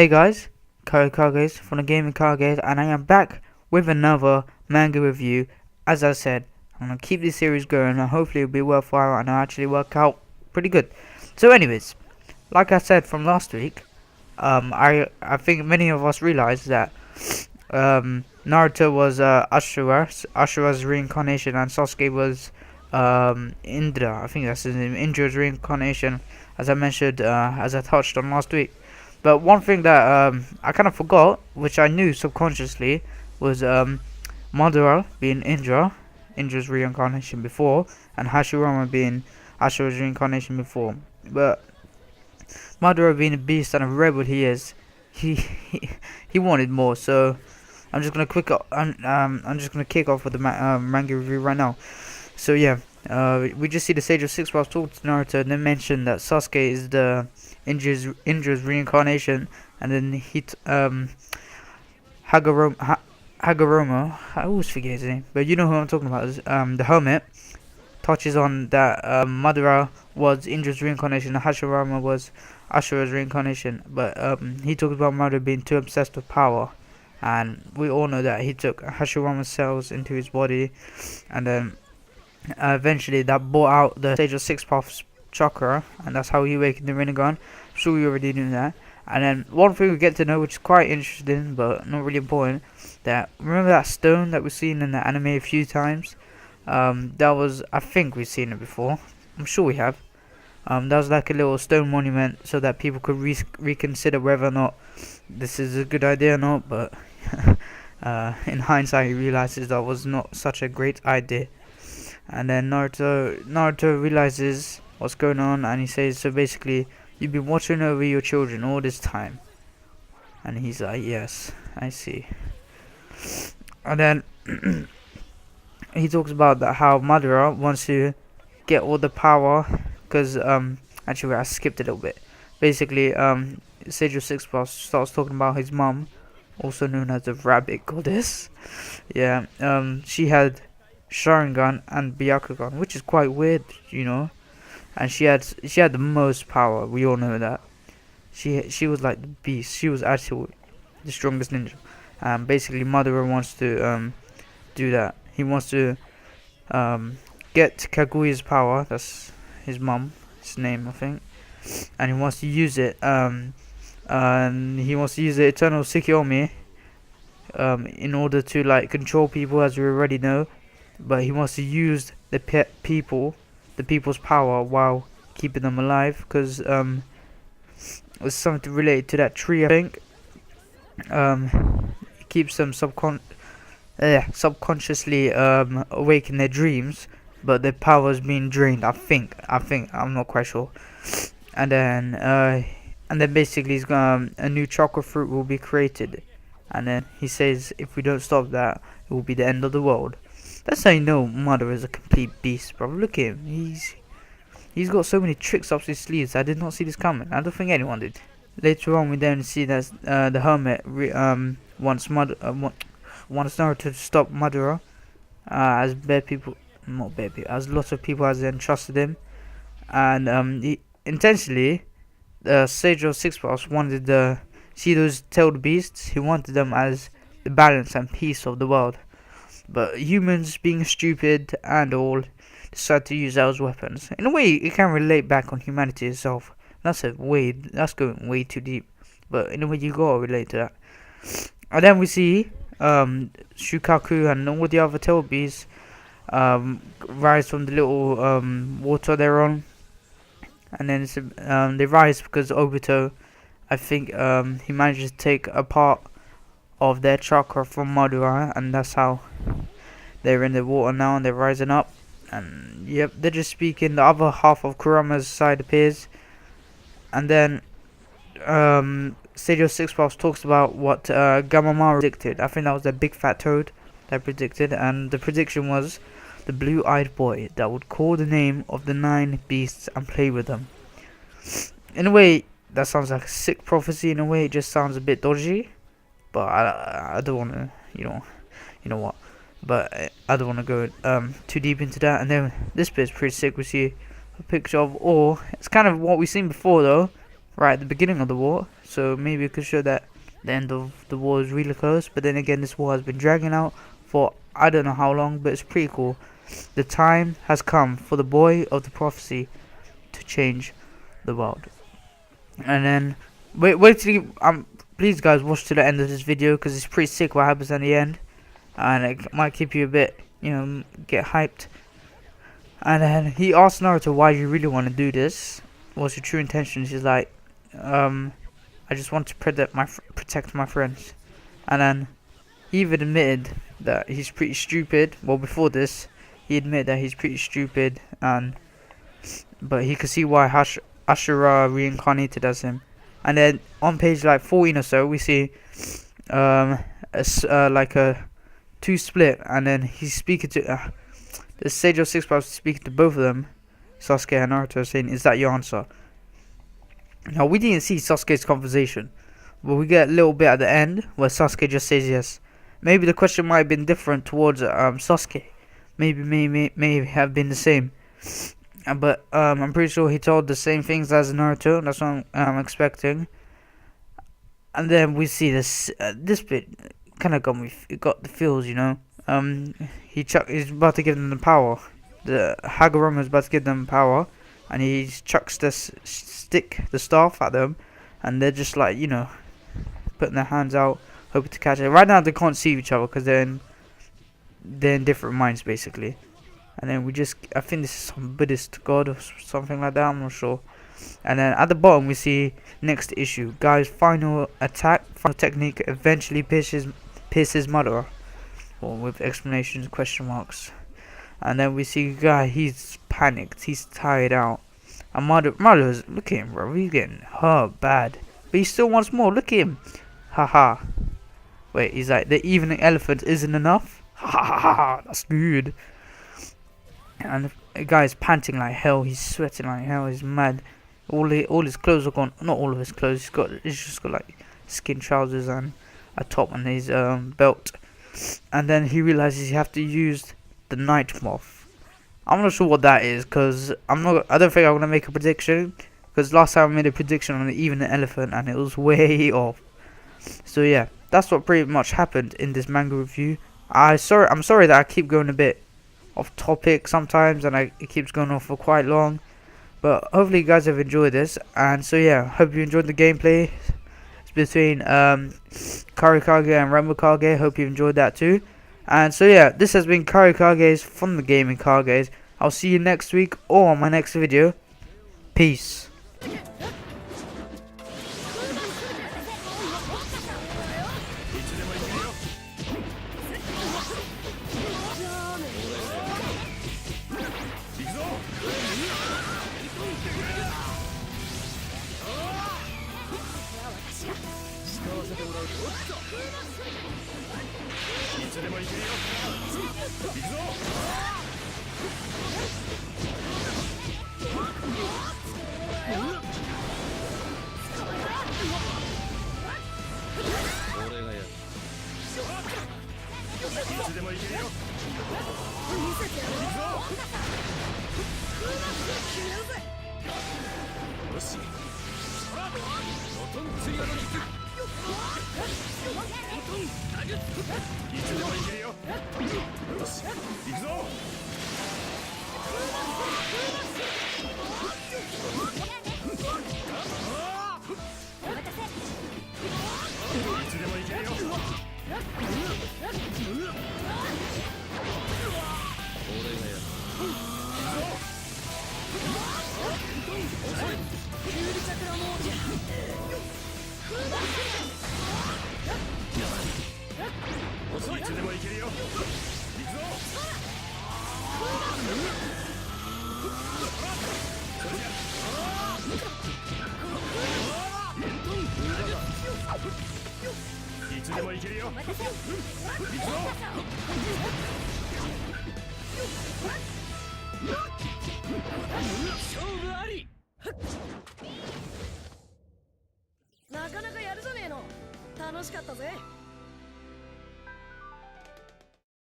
Hey guys, CurryKage from the GamingKage, and I am back with another manga review. As I said, I'm gonna keep this series going, and hopefully it'll be worthwhile and it'll actually work out pretty good. So, anyways, like I said from last week, I think many of us realized that Naruto was Ashura's reincarnation, and Sasuke was Indra. I think that's his name, Indra's reincarnation, as I mentioned, as I touched on last week. But one thing that I kind of forgot, which I knew subconsciously, was Madara being Indra's reincarnation before, and Hashirama being Ashura's reincarnation before. But Madara being a beast and a rebel he is, he wanted more. So I'm just gonna I'm just gonna kick off with the manga review right now. So yeah, we just see the Sage of Six Paths talk to Naruto, and they mention that Sasuke is the Indra's reincarnation, and then Hagoromo, I always forget his name, but you know who I'm talking about. The hermit touches on that Madara was Indra's reincarnation, and Hashirama was Ashura's reincarnation. But he talks about Madara being too obsessed with power, and we all know that he took Hashirama's cells into his body, and then eventually that brought out the Sage of Six Paths chakra, and that's how he awakened the Rinnegan. I'm sure we already knew that. And then one thing we get to know, which is quite interesting but not really important, that remember that stone that we've seen in the anime a few times? That was, I think we've seen it before. I'm sure we have. That was like a little stone monument so that people could reconsider whether or not this is a good idea or not. But in hindsight, he realizes that was not such a great idea. And then Naruto realizes what's going on, and he says, so basically, you've been watching over your children all this time. And he's like, yes, I see. And then he talks about that how Madara wants to get all the power, because actually I skipped a little bit. Basically, Sage of Six Paths starts talking about his mum, also known as the rabbit goddess. Yeah, she had Sharingan and Byakugan, which is quite weird, you know. And she had the most power. We all know that. She was like the beast. She was actually the strongest ninja. Basically, Madara wants to do that. He wants to get Kaguya's power. That's his mum. His name, I think. And he wants to use it. And he wants to use the Eternal Tsukiyomi in order to like control people, as we already know. But he wants to use the people's power while keeping them alive, because it's something related to that tree, I think. It keeps them subconsciously awake in their dreams, but their power is being drained. I think I'm not quite sure. And then basically a new chakra fruit will be created, and then he says if we don't stop that, it will be the end of the world. That's how you know Madara is a complete beast, bro. Look at him. He's got so many tricks up his sleeves. I did not see this coming. I don't think anyone did. Later on, we then see that the hermit wants Naruto to stop Madara, as as lots of people has entrusted him, and intentionally, the Sage of Six Paths wanted see those tailed beasts. He wanted them as the balance and peace of the world. But humans, being stupid and all, decide to use that as weapons. In a way, it can relate back on humanity itself. That's going way too deep. But in a way, you gotta relate to that. And then we see Shukaku and all the other tail beasts rise from the little water they're on. And then they rise because Obito, I think, he manages to take a part of their chakra from Madara, and that's how they're in the water now, and they're rising up. And yep, they're just speaking. The other half of Kurama's side appears, and then Sage of Six Paths talks about what Gamamaru predicted. I think that was the big fat toad that predicted, and the prediction was the blue-eyed boy that would call the name of the 9 beasts and play with them. In a way, that sounds like a sick prophecy. In a way, it just sounds a bit dodgy. But I don't want to, you know what. But I don't want to go too deep into that. And then this bit is pretty sick. We see a picture of ore. It's kind of what we've seen before, though, right at the beginning of the war. so maybe it could show that the end of the war is really close. But then again, this war has been dragging out for I don't know how long, but it's pretty cool. The time has come for the boy of the prophecy to change the world. And then wait till you, please guys watch to the end of this video, because it's pretty sick what happens at the end, and it might keep you a bit, get hyped. And then he asked Naruto, why do you really want to do this? What's your true intentions? He's like, I just want to protect my friends. And then he even admitted that he's pretty stupid. Well, before this, he admitted that he's pretty stupid, but he could see why Ashura reincarnated as him. And then on page like 14 or so, we see like a 2 split, and then he's speaking to the Sage of Six Paths, speaking to both of them, Sasuke and Naruto, saying, "Is that your answer?" Now we didn't see Sasuke's conversation, but we get a little bit at the end where Sasuke just says yes. Maybe the question might have been different towards Sasuke. Maybe may have been the same. But I'm pretty sure he told the same things as Naruto. That's what I'm expecting. And then we see this bit kind of got the feels, he's about to give them the power. The Hagoromo is about to give them power, and he chucks the staff at them, and they're just like, putting their hands out, hoping to catch it. Right now they can't see each other because they're in different minds basically. And then I think this is some Buddhist god or something like that, I'm not sure. And then at the bottom we see next issue, Guy's final technique eventually pierces Madara, or with explanations, question marks. And then we see Guy, he's panicked, he's tired out. And Madara's, look at him, bro, he's getting hurt bad, but he still wants more. Look at him, haha. Wait, he's like, the evening elephant isn't enough, ha ha ha, that's good. And the guy's panting like hell, he's sweating like hell, he's mad. All his clothes are gone. Not all of his clothes, he's just got like skin trousers and a top and his belt. And then he realizes he have to use the night moth. I'm not sure what that is, because I don't think I'm gonna make a prediction, because last time I made a prediction on the evening elephant and it was way off. So yeah, that's what pretty much happened in this manga review. I'm sorry that I keep going a bit off topic sometimes, and it keeps going on for quite long, but hopefully you guys have enjoyed this. And so yeah, hope you enjoyed the gameplay. It's between CurryKage and RamboKage. Hope you enjoyed that too. And so yeah, this has been CurryKage from the GamingKage. I'll see you next week or on my next video. Peace. なかなかやるじゃねえの。楽しかったぜ。